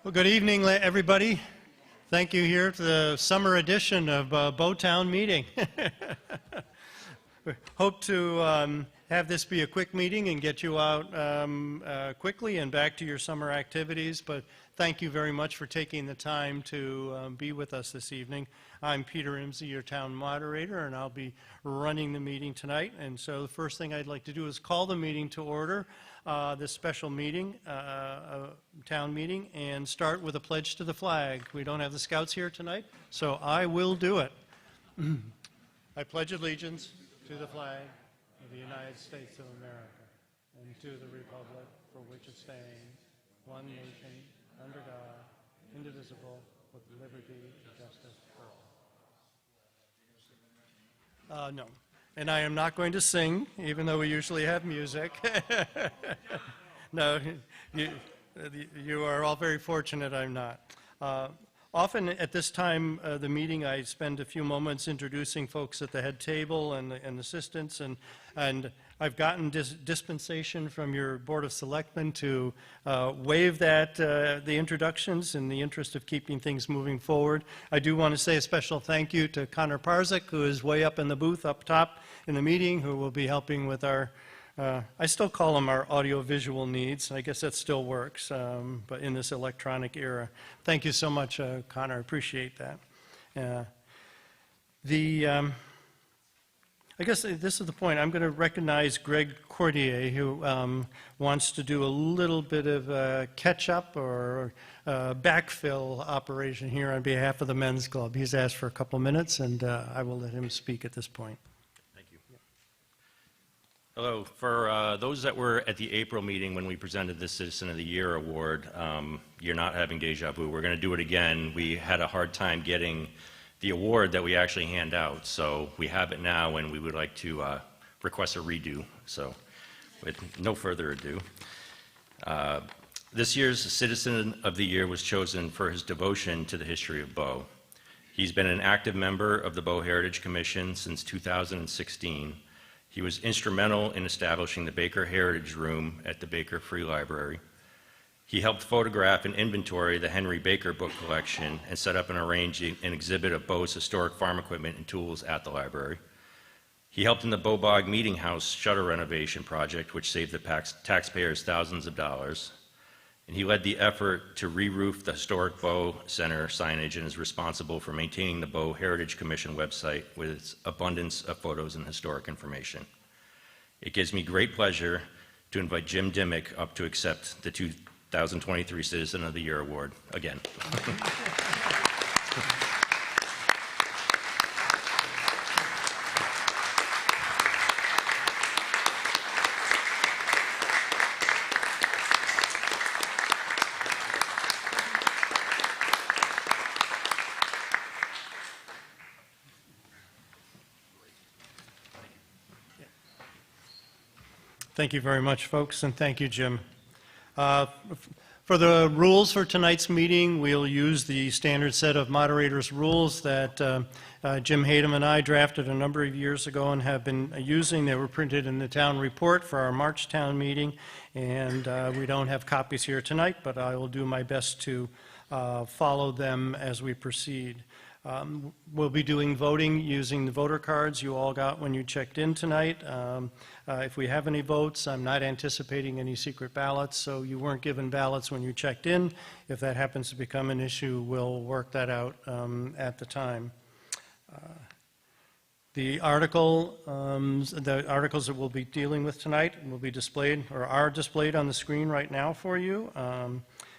Well, good evening, everybody. Thank you here to the summer edition of Bowtown Meeting. We hope to have this be a quick meeting and get you out quickly and back to your summer activities, but thank you very much for taking the time to be with us this evening. I'm Peter Imsey, your town moderator, and I'll be running the meeting tonight. And so the first thing I'd like to do is call the meeting to order, this special meeting, town meeting, and start with a pledge to the flag. We don't have the scouts here tonight, so I will do it. I pledge allegiance to the flag of the United States of America and to the republic for which it stands, one nation, under God, indivisible, with liberty and justice for all. No. And I am not going to sing, even though we usually have music. No, you are all very fortunate I'm not. Often at this time of the meeting, I spend a few moments introducing folks at the head table and assistants, and I've gotten dispensation from your Board of Selectmen to waive that, the introductions in the interest of keeping things moving forward. I do want to say a special thank you to Connor Parzik, who is way up in the booth up top in the meeting, who will be helping with our, I still call them our audio-visual needs. I guess that still works, but in this electronic era. Thank you so much, Connor. I appreciate that. I guess this is the point. I'm going to recognize Greg Cordier, who wants to do a little bit of a catch-up or backfill operation here on behalf of the Men's Club. He's asked for a couple minutes, and I will let him speak at this point. Thank you. Hello. For those that were at the April meeting when we presented the Citizen of the Year award, you're not having deja vu. We're going to do it again. We had a hard time getting the award that we actually hand out, so we have it now, and we would like to request a redo. So with no further ado, this year's Citizen of the Year was chosen for his devotion to the history of Bow. He's been an active member of the Bow Heritage Commission since 2016. He was instrumental in establishing the Baker Heritage Room at the Baker Free Library. He helped photograph and inventory the Henry Baker book collection and set up and arrange an exhibit of Bow's historic farm equipment and tools at the library. He helped in the Bow Bog Meeting House shutter renovation project, which saved the taxpayers thousands of dollars. And he led the effort to re-roof the historic Bow Center signage and is responsible for maintaining the Bow Heritage Commission website with its abundance of photos and historic information. It gives me great pleasure to invite Jim Dimmick up to accept the 2023 Citizen of the Year Award again. Thank you very much, folks, and thank you, Jim. For the rules for tonight's meeting, we'll use the standard set of moderators' rules that Jim Hatem and I drafted a number of years ago and have been using. They were printed in the town report for our March town meeting, and we don't have copies here tonight, but I will do my best to follow them as we proceed. We'll be doing voting using the voter cards you all got when you checked in tonight. If we have any votes, I'm not anticipating any secret ballots, so you weren't given ballots when you checked in. If that happens to become an issue, we'll work that out at the time. The articles that we'll be dealing with tonight will be displayed, or are displayed on the screen right now for you.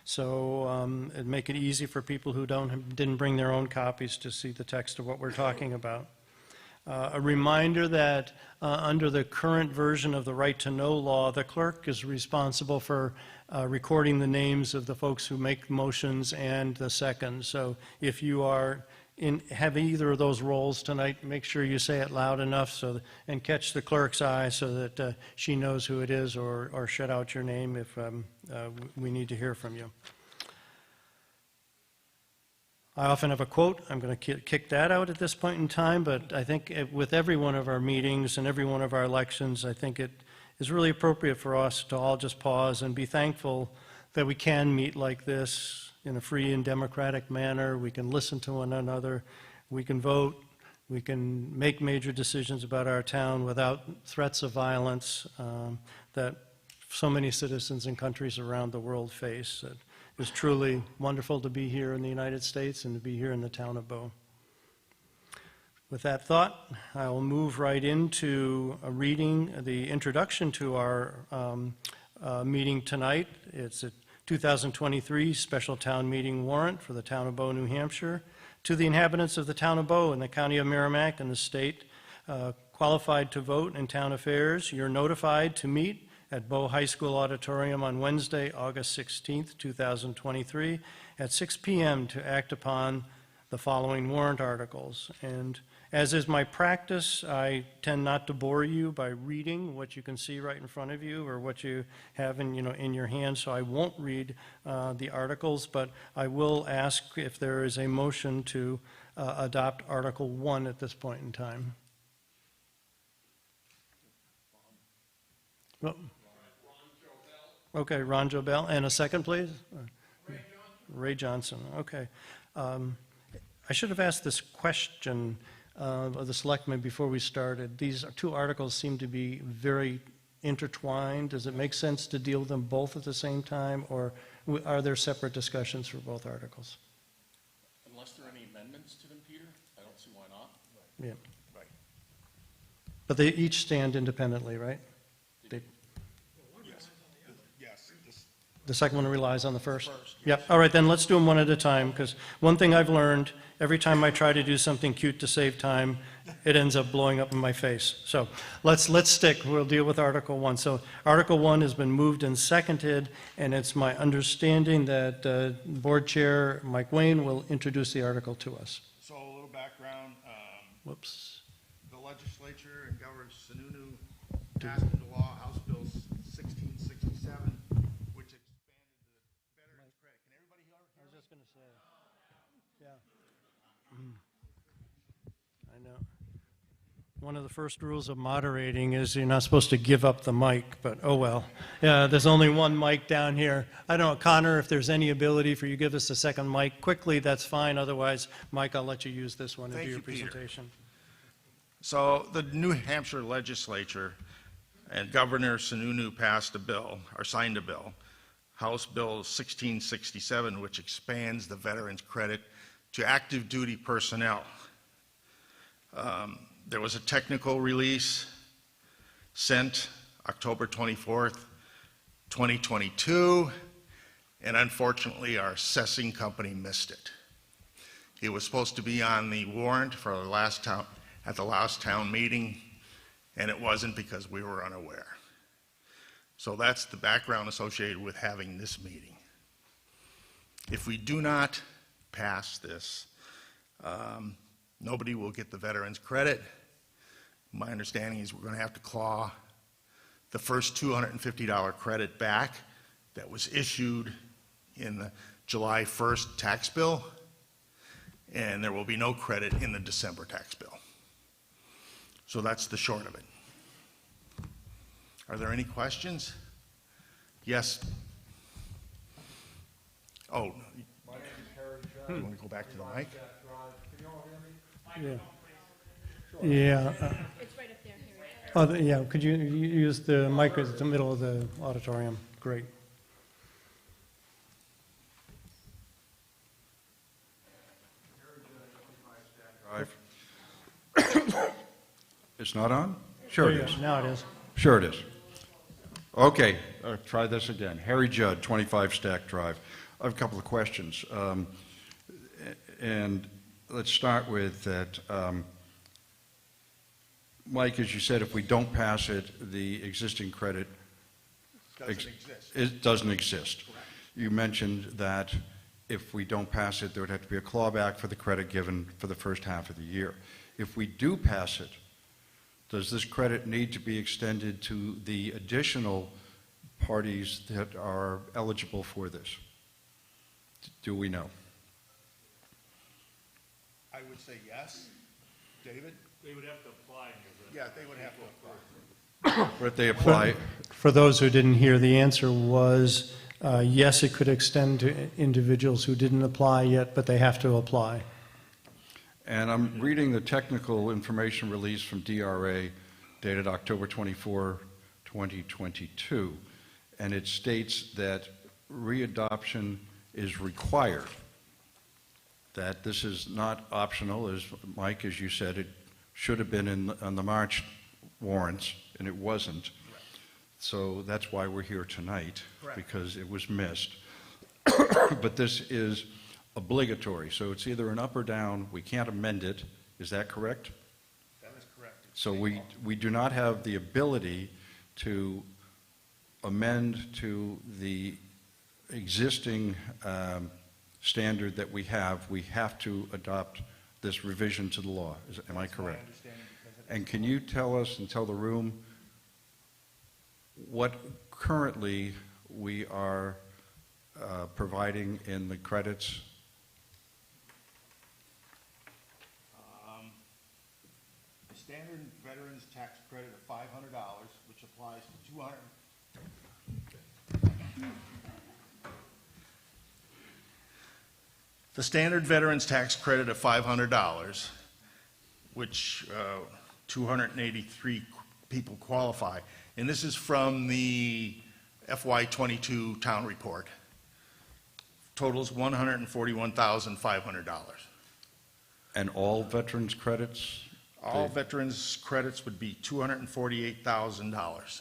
So it'd make it easy for people who didn't bring their own copies to see the text of what we're talking about. A reminder that under the current version of the Right to Know law, the clerk is responsible for recording the names of the folks who make motions and the seconds. So if you have either of those roles tonight, make sure you say it loud enough and catch the clerk's eye so that she knows who it is, or shut out your name if we need to hear from you. I often have a quote. I'm going to kick that out at this point in time, but I think with every one of our meetings and every one of our elections, I think it is really appropriate for us to all just pause and be thankful that we can meet like this in a free and democratic manner. We can listen to one another. We can vote. We can make major decisions about our town without threats of violence that so many citizens in countries around the world face. It is truly wonderful to be here in the United States and to be here in the town of Bow. With that thought, I will move right into reading the introduction to our meeting tonight. It's a 2023 special town meeting warrant for the town of Bow, New Hampshire. To the inhabitants of the town of Bow and the county of Merrimack and the state qualified to vote in town affairs, you're notified to meet at Bow High School Auditorium on Wednesday, August 16th, 2023 at 6 p.m. to act upon the following warrant articles. And as is my practice, I tend not to bore you by reading what you can see right in front of you or what you have in your hand, so I won't read the articles, but I will ask if there is a motion to adopt Article 1 at this point in time. Well, okay, Ron Jobell. And a second, please? Ray Johnson. Okay. I should have asked this question of the selectmen before we started. These two articles seem to be very intertwined. Does it make sense to deal with them both at the same time, or are there separate discussions for both articles? Unless there are any amendments to them, Peter, I don't see why not. Yeah. Right. But they each stand independently, right? Yes. The second one relies on the first? Yep. All right, then let's do them one at a time, because one thing I've learned, every time I try to do something cute to save time, it ends up blowing up in my face. So let's stick. We'll deal with Article 1. So Article 1 has been moved and seconded, and it's my understanding that Board Chair Mike Wayne will introduce the article to us. So a little background, Whoops. the legislature and Governor Sununu passed into law House Bill 1667, which expanded the veterans credit. Can everybody hear? I was just going to say, yeah. I know. One of the first rules of moderating is you're not supposed to give up the mic, but oh well. Yeah, there's only one mic down here. I don't know, Connor, if there's any ability for you to give us a second mic quickly, that's fine. Otherwise, Mike, I'll let you use this one and Thank do your you, Peter. presentation. So the New Hampshire legislature and Governor Sununu passed a bill, or signed a bill, House Bill 1667, which expands the veterans credit to active duty personnel. There was a technical release sent October 24th, 2022, and unfortunately our assessing company missed it. It was supposed to be on the warrant for the last town, at the last town meeting, and it wasn't because we were unaware. So that's the background associated with having this meeting. If we do not pass this, nobody will get the veterans credit. My understanding is we're going to have to claw the first $250 credit back that was issued in the July 1st tax bill, and there will be no credit in the December tax bill. So that's the short of it. Are there any questions? Yes. Oh. My name is Harry Judd. You want to go back to the mic? Yeah. Yeah. It's right up there, Harry. Oh, yeah, could you use the mic at the middle of the auditorium? Great. It's not on? Sure it There is. you go. Now it is. Sure it is. Okay, try this again. Harry Judd, 25 Stack Drive. I have a couple of questions. And let's start with that. Mike, as you said, if we don't pass it, the existing credit Doesn't exist. It doesn't exist. You mentioned that if we don't pass it, there would have to be a clawback for the credit given for the first half of the year. If we do pass it, does this credit need to be extended to the additional parties that are eligible for this? Do we know? I would say yes. David? They would have to apply. Yeah, they would have to apply. But if they apply, For those who didn't hear, the answer was Yes, it could extend to individuals who didn't apply yet, but they have to apply. And I'm reading the technical information release from DRA dated October 24, 2022, and it states that readoption is required, that this is not optional, as Mike, as you said, it should have been on the March warrants, and it wasn't. So that's why we're here tonight, because it was missed. But this is obligatory, so it's either an up or down. We can't amend it. Is that correct? That is correct. So we do not have the ability to amend to the existing standard that we have. We have to adopt this revision to the law. Am I correct? And can you tell us and tell the room what currently we are providing in the credits? The standard veterans tax credit of $500, which applies to 200. The standard veterans tax credit of $500, which 283 people qualify, and this is from the FY22 town report, totals $141,500. And all veterans credits? All veterans credits would be $248,000.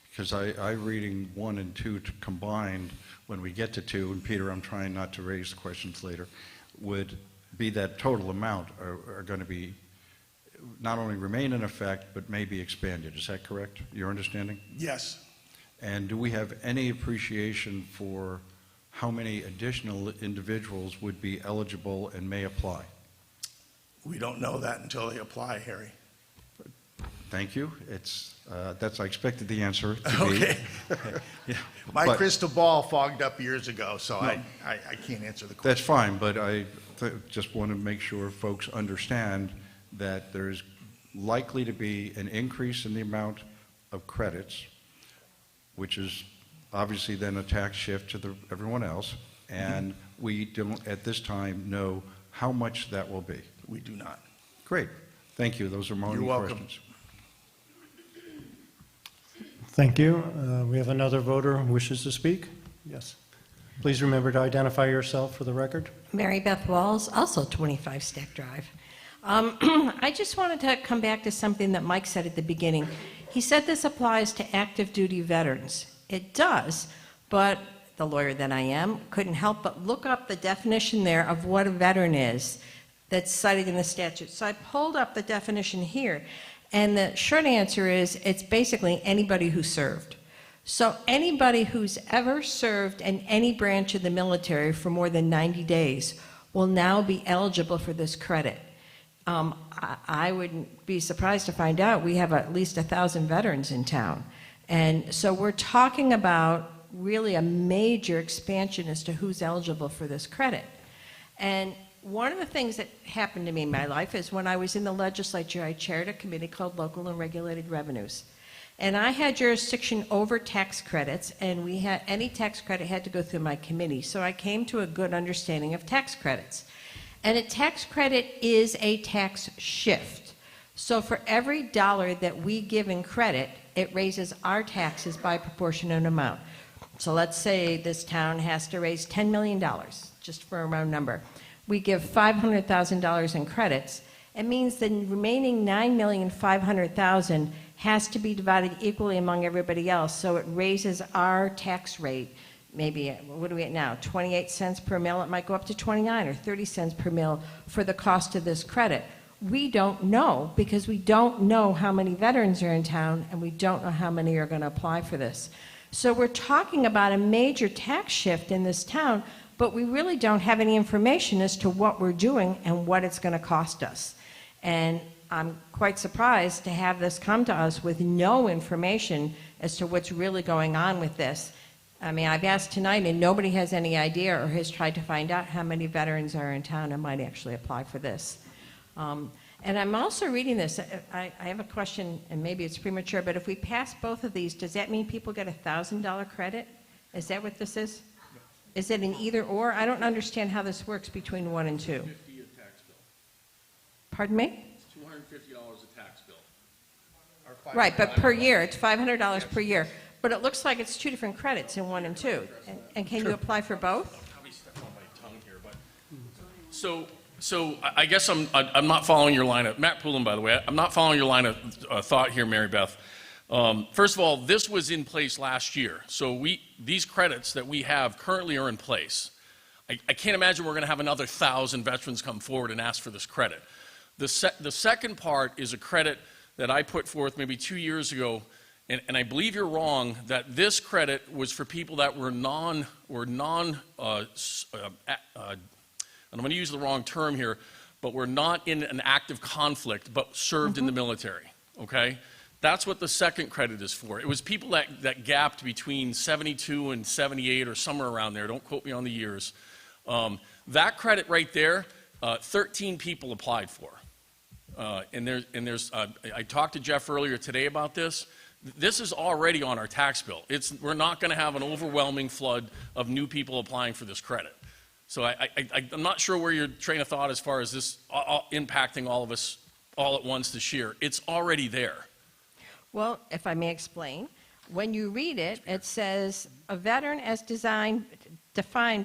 Because I'm reading 1 and 2 combined, when we get to 2, and Peter, I'm trying not to raise the questions later, would be that total amount are going to be not only remain in effect, but may be expanded. Is that correct, your understanding? Yes. And do we have any appreciation for how many additional individuals would be eligible and may apply? We don't know that until they apply, Harry. Thank you. I expected the answer to be. Okay. Yeah, My but crystal ball fogged up years ago, so I can't answer the question. that's fine, but I just want to make sure folks understand that there's likely to be an increase in the amount of credits, which is obviously then a tax shift to everyone else, and we don't at this time know how much that will be. We do not. Great. Thank you. Those are my You're only welcome. questions. Thank you. We have another voter who wishes to speak. Yes. Please remember to identify yourself for the record. Mary Beth Walls, also 25 Stack Drive. I just wanted to come back to something that Mike said at the beginning. He said this applies to active duty veterans. It does, but the lawyer that I am couldn't help but look up the definition there of what a veteran is that's cited in the statute. So I pulled up the definition here, and the short answer is it's basically anybody who served. So anybody who's ever served in any branch of the military for more than 90 days will now be eligible for this credit. I wouldn't be surprised to find out we have at least 1,000 veterans in town. And so we're talking about really a major expansion as to who's eligible for this credit. And one of the things that happened to me in my life is when I was in the legislature, I chaired a committee called Local and Regulated Revenues. And I had jurisdiction over tax credits, and we had any tax credit had to go through my committee. So I came to a good understanding of tax credits. And a tax credit is a tax shift. So for every dollar that we give in credit, it raises our taxes by a proportionate amount. So let's say this town has to raise $10 million, just for a round number. We give $500,000 in credits. It means the remaining $9,500,000 has to be divided equally among everybody else. So it raises our tax rate. Maybe, what are we at now, 28 cents per mil? It might go up to 29 or 30 cents per mil for the cost of this credit. We don't know, because we don't know how many veterans are in town, and we don't know how many are going to apply for this. So we're talking about a major tax shift in this town, but we really don't have any information as to what we're doing and what it's going to cost us. And I'm quite surprised to have this come to us with no information as to what's really going on with this. I mean, I've asked tonight, and nobody has any idea or has tried to find out how many veterans are in town and might actually apply for this. And I'm also reading this. I have a question, and maybe it's premature, but if we pass both of these, does that mean people get a $1,000 credit? Is that what this is? Is it an either or? I don't understand how this works between 1 and 2. $50 a tax bill. Pardon me? It's $250 a tax bill. Right, but per year, it's $500 per year. But it looks like it's 2 different credits in 1 and 2. And can you apply for both? Probably step on my tongue here, but. So I guess I'm not following your line of, Matt Poulin, by the way, I'm not following your line of thought here, Mary Beth. First of all, this was in place last year. So these credits that we have currently are in place. I can't imagine we're going to have another 1,000 veterans come forward and ask for this credit. The second part is a credit that I put forth maybe 2 years ago, and I believe you're wrong, that this credit was for people that were and I'm going to use the wrong term here, but were not in an active conflict, but served in the military, okay? That's what the second credit is for. It was people that gapped between 72 and 78 or somewhere around there. Don't quote me on the years. That credit right there, 13 people applied for. I talked to Jeff earlier today about this. This is already on our tax bill. We're not going to have an overwhelming flood of new people applying for this credit. So I'm not sure where your train of thought as far as this impacting all of us all at once this year. It's already there. Well, if I may explain, when you read it, it says a veteran as defined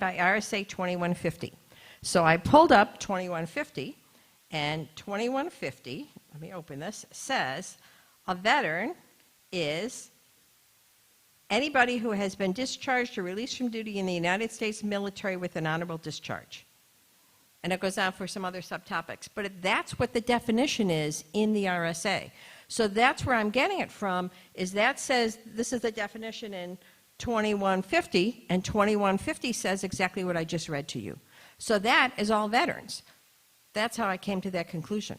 by RSA 2150. So I pulled up 2150, and 2150, let me open this, says a veteran is anybody who has been discharged or released from duty in the United States military with an honorable discharge. And it goes on for some other subtopics. But that's what the definition is in the RSA. So that's where I'm getting it from, is that says this is the definition in 2150, and 2150 says exactly what I just read to you. So that is all veterans. That's how I came to that conclusion.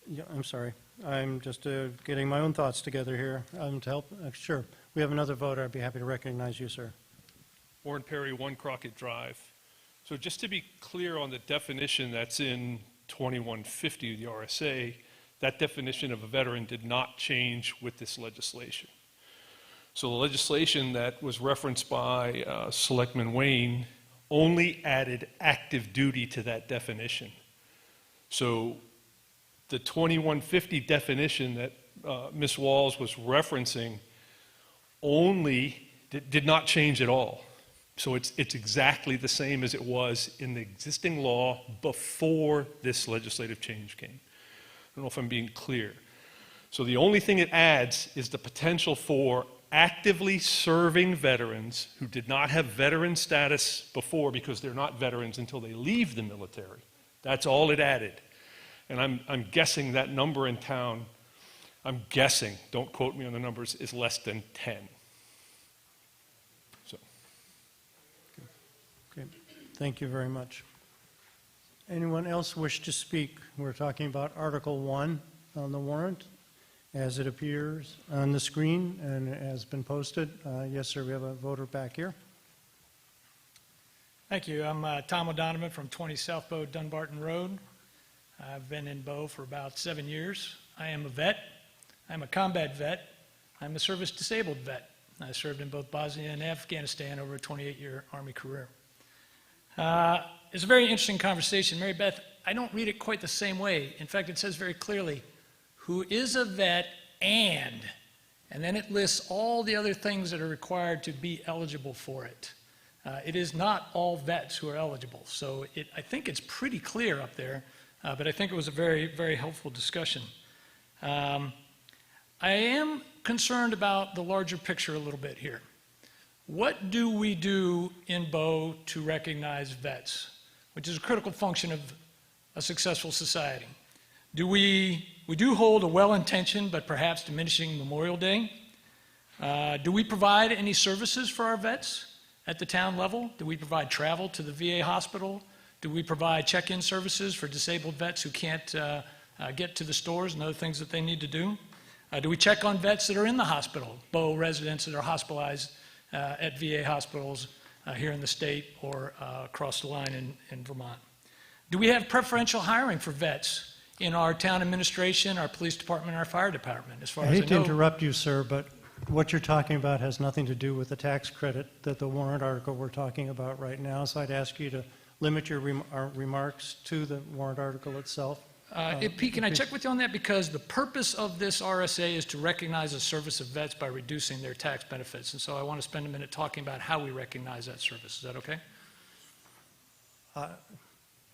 Yeah, I'm sorry. I'm just getting my own thoughts together here to help. Sure. We have another voter. I'd be happy to recognize you, sir. Warren Perry, 1 Crockett Drive. So just to be clear on the definition that's in 2150 of the RSA, that definition of a veteran did not change with this legislation. So the legislation that was referenced by Selectman Wayne only added active duty to that definition. So the 2150 definition that Ms. Walls was referencing only did not change at all. So it's exactly the same as it was in the existing law before this legislative change came. I don't know if I'm being clear. So the only thing it adds is the potential for actively serving veterans who did not have veteran status before, because they're not veterans until they leave the military. That's all it added. And I'm guessing that number in town, I'm guessing, don't quote me on the numbers, is less than 10. So. Okay. Thank you very much. Anyone else wish to speak? We're talking about Article 1 on the warrant as it appears on the screen and has been posted. Yes, sir, we have a voter back here. Thank you. I'm Tom O'Donovan from 20 South Bow Dunbarton Road. I've been in Bow for about 7 years. I am a vet. I'm a combat vet. I'm a service-disabled vet. I served in both Bosnia and Afghanistan over a 28-year Army career. It's a very interesting conversation. Mary Beth, I don't read it quite the same way. In fact, it says very clearly, who is a vet and then it lists all the other things that are required to be eligible for it. It is not all vets who are eligible. So I think it's pretty clear up there, but I think it was a very, very helpful discussion. I am concerned about the larger picture a little bit here. What do we do in Bow to recognize vets, which is a critical function of a successful society? We do hold a well-intentioned but perhaps diminishing Memorial Day. Do we provide any services for our vets? at the town level? Do we provide travel to the VA hospital? Do we provide check-in services for disabled vets who can't get to the stores and other things that they need to do? Do we check on vets that are in the hospital, Bow residents that are hospitalized at VA hospitals here in the state or across the line in Vermont? Do we have preferential hiring for vets in our town administration, our police department, and our fire department? As far I as I hate to know, interrupt you, sir, but what you're talking about has nothing to do with the tax credit that the warrant article we're talking about right now, so I'd ask you to limit your remarks to the warrant article itself. Pete, can I check with you on that? Because the purpose of this RSA is to recognize the service of vets by reducing their tax benefits. And so I want to spend a minute talking about how we recognize that service. Is that okay?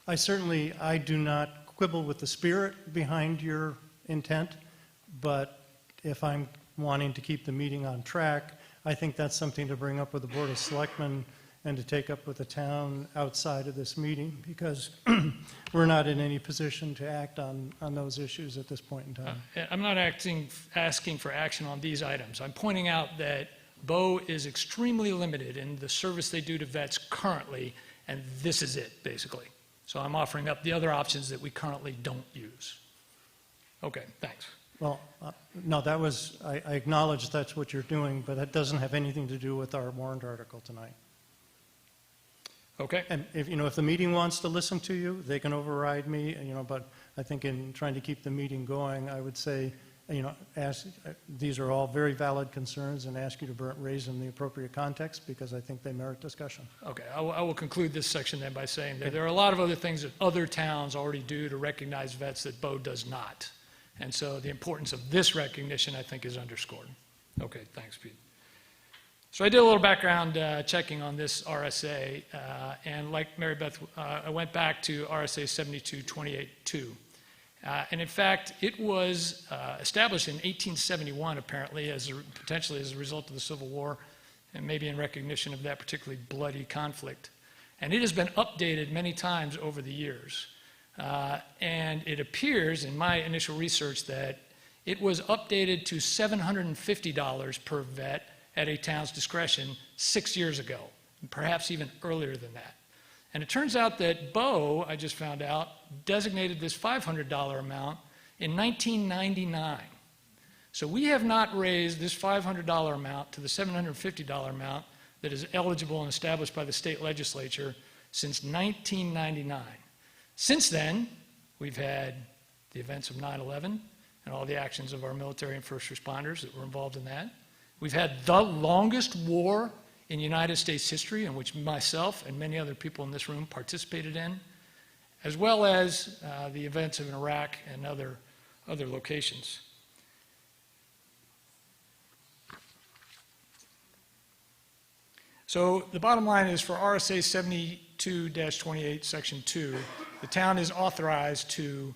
I do not quibble with the spirit behind your intent, but if I'm wanting to keep the meeting on track, I think that's something to bring up with the Board of Selectmen and to take up with the town outside of this meeting, because we're not in any position to act on those issues at this point in time. I'm not asking for action on these items. I'm pointing out that Bow is extremely limited in the service they do to vets currently, and this is it, basically. So I'm offering up the other options that we currently don't use. Okay, thanks. Well, no, I acknowledge that's what you're doing, but that doesn't have anything to do with our warrant article tonight. Okay. And if the meeting wants to listen to you, they can override me, but I think in trying to keep the meeting going, I would say, these are all very valid concerns and ask you to raise them in the appropriate context, because I think they merit discussion. Okay, I will conclude this section then by saying that there are a lot of other things that other towns already do to recognize vets that Bow does not. And so the importance of this recognition, I think, is underscored. Okay, thanks, Pete. So I did a little background checking on this RSA, and like Mary Beth, I went back to RSA 7228-2. And in fact, it was established in 1871, apparently, potentially as a result of the Civil War, and maybe in recognition of that particularly bloody conflict. And it has been updated many times over the years. And it appears, in my initial research, that it was updated to $750 per vet at a town's discretion 6 years ago, perhaps even earlier than that. And it turns out that Bow, I just found out, designated this $500 amount in 1999. So we have not raised this $500 amount to the $750 amount that is eligible and established by the state legislature since 1999. Since then, we've had the events of 9/11 and all the actions of our military and first responders that were involved in that. We've had the longest war in United States history, in which myself and many other people in this room participated in, as well as the events in Iraq and other locations. So the bottom line is, for RSA 72-28, Section 2, the town is authorized to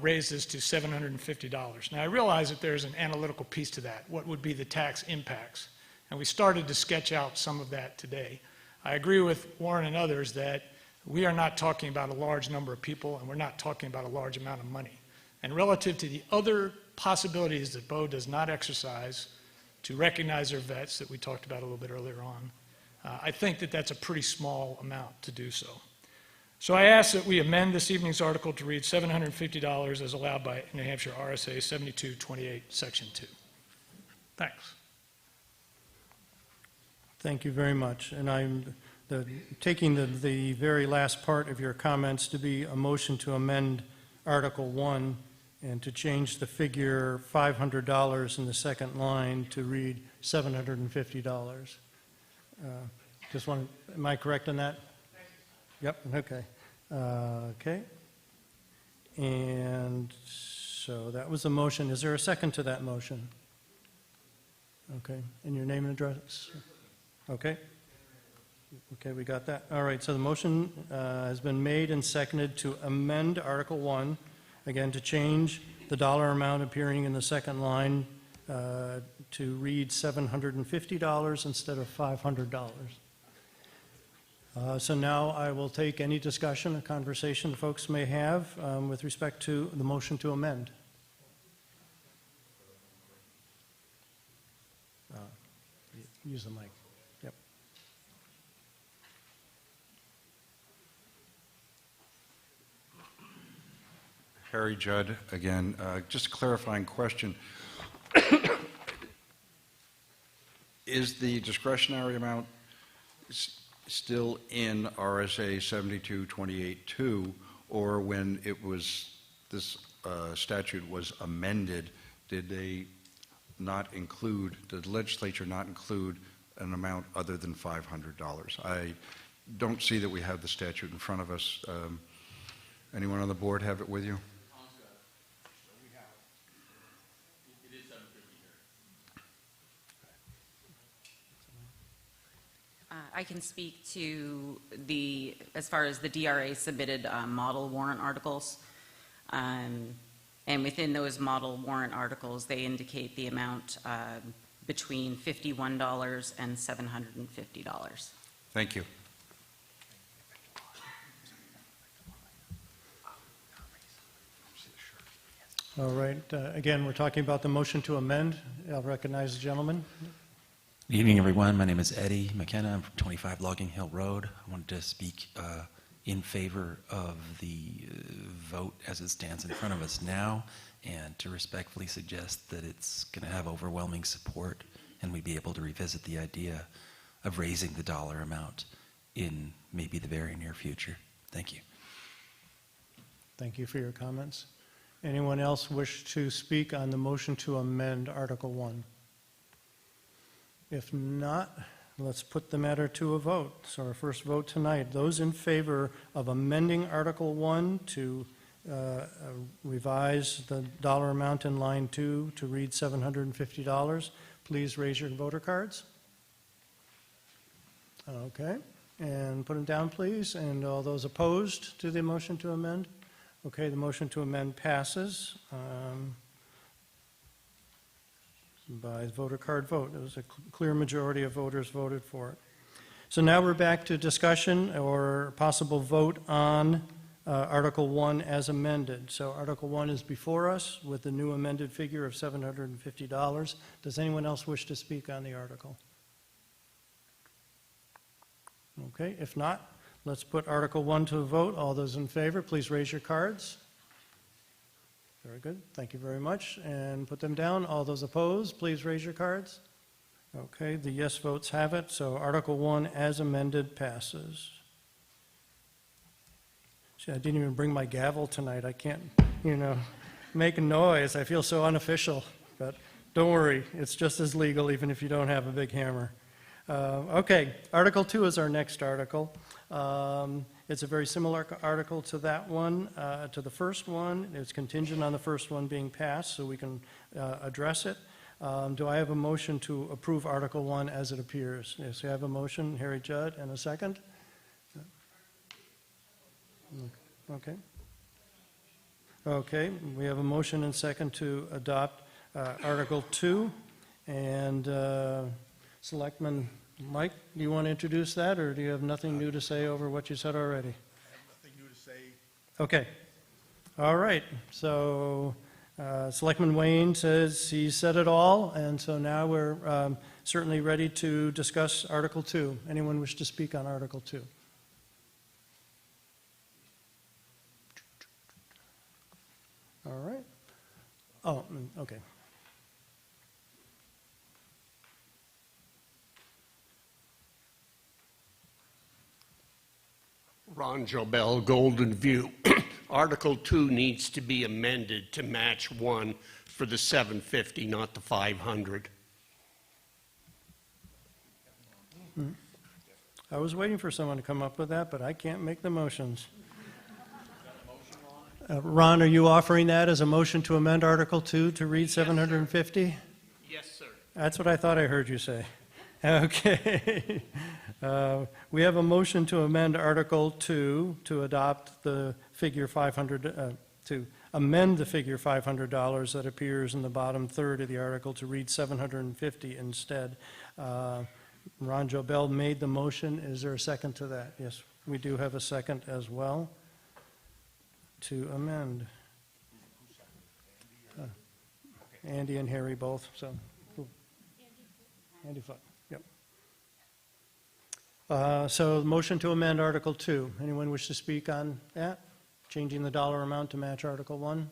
raise this to $750. Now, I realize that there's an analytical piece to that. What would be the tax impacts? And we started to sketch out some of that today. I agree with Warren and others that we are not talking about a large number of people, and we're not talking about a large amount of money. And relative to the other possibilities that Bow does not exercise to recognize their vets that we talked about a little bit earlier on, I think that that's a pretty small amount to do so. So I ask that we amend this evening's article to read $750 as allowed by New Hampshire RSA 7228, Section 2. Thanks. Thank you very much. And I'm taking the very last part of your comments to be a motion to amend Article 1 and to change the figure $500 in the second line to read $750. Am I correct on that? Yep, okay. Okay. And so that was the motion. Is there a second to that motion? Okay. And your name and address? Okay. Okay, we got that. All right, so the motion has been made and seconded to amend Article 1, again, to change the dollar amount appearing in the second line to read $750 instead of $500. So now I will take any discussion or conversation folks may have with respect to the motion to amend. Use the mic. Yep. Harry Judd, again, just a clarifying question. Is the discretionary amount still in RSA 7228-2, or when it was, this statute was amended, did they not include, did the legislature not include an amount other than $500? I don't see that we have the statute in front of us. Anyone on the board have it with you? I can speak to the, as far as the DRA submitted model warrant articles. And within those model warrant articles, they indicate the amount between $51 and $750. Thank you. All right, again, we're talking about the motion to amend. I'll recognize the gentleman. Good evening, everyone. My name is Eddie McKenna. I'm from 25 Logging Hill Road. I wanted to speak in favor of the vote as it stands in front of us now, and to respectfully suggest that it's going to have overwhelming support, and we'd be able to revisit the idea of raising the dollar amount in maybe the very near future. Thank you. Thank you for your comments. Anyone else wish to speak on the motion to amend Article 1? If not, let's put the matter to a vote. So our first vote tonight, those in favor of amending Article 1 to revise the dollar amount in line 2 to read $750, please raise your voter cards. Okay, and put them down, please. And all those opposed to the motion to amend? Okay, the motion to amend passes by voter card vote. It was a clear majority of voters voted for it. So now we're back to discussion or possible vote on Article 1 as amended. So Article 1 is before us with the new amended figure of $750. Does anyone else wish to speak on the article? Okay, if not, let's put Article 1 to a vote. All those in favor, please raise your cards. Very good. Thank you very much. And put them down. All those opposed, please raise your cards. Okay, the yes votes have it. So Article 1 as amended passes. See, I didn't even bring my gavel tonight. I can't, make a noise. I feel so unofficial. But don't worry, it's just as legal even if you don't have a big hammer. Okay, Article 2 is our next article. It's a very similar article to that one, to the first one. It's contingent on the first one being passed, so we can address it. Do I have a motion to approve Article 1 as it appears? Yes, we have a motion, Harry Judd, and a second? Okay. Okay, we have a motion and second to adopt Article 2. And Selectman Mike, do you want to introduce that, or do you have nothing new to say over what you said already? I have nothing new to say. Okay. All right. So Selectman Wayne says he said it all, and so now we're certainly ready to discuss Article 2. Anyone wish to speak on Article 2? All right. Oh, okay. Ron Jobel, Golden View. Article 2 needs to be amended to match 1 for the 750, not the 500. I was waiting for someone to come up with that, but I can't make the motions. Ron, are you offering that as a motion to amend Article 2 to read 750? Yes, sir. That's what I thought I heard you say. Okay. We have a motion to amend Article 2 to adopt the figure to amend the figure $500 that appears in the bottom third of the article to read 750 instead. Ron Jobel made the motion. Is there a second to that? Yes, we do have a second as well to amend. Andy and Harry both, so. Andy Foot, yep. So motion to amend Article 2. Anyone wish to speak on that? changing the dollar amount to match Article 1?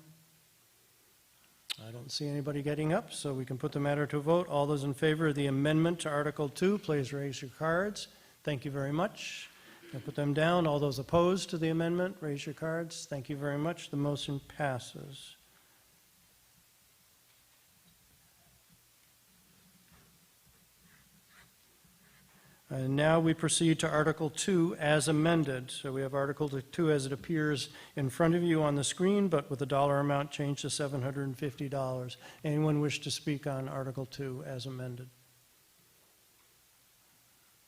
I don't see anybody getting up, so we can put the matter to a vote. All those in favor of the amendment to Article 2, please raise your cards. Thank you very much. I'll put them down. All those opposed to the amendment, raise your cards. Thank you very much. The motion passes. And now we proceed to Article 2 as amended. So we have Article 2 as it appears in front of you on the screen, but with the dollar amount changed to $750. Anyone wish to speak on Article 2 as amended?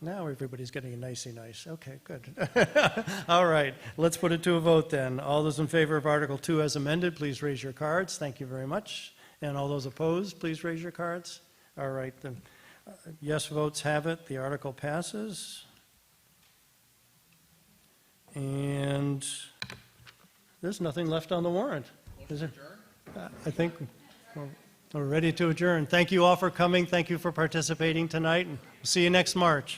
Now everybody's getting nicey nice. Okay, good. All right, let's put it to a vote then. All those in favor of Article 2 as amended, please raise your cards. Thank you very much. And all those opposed, please raise your cards. All right, the yes votes have it. The article passes. And there's nothing left on the warrant. Is there? I think we're ready to adjourn. Thank you all for coming. Thank you for participating tonight. And we'll see you next March.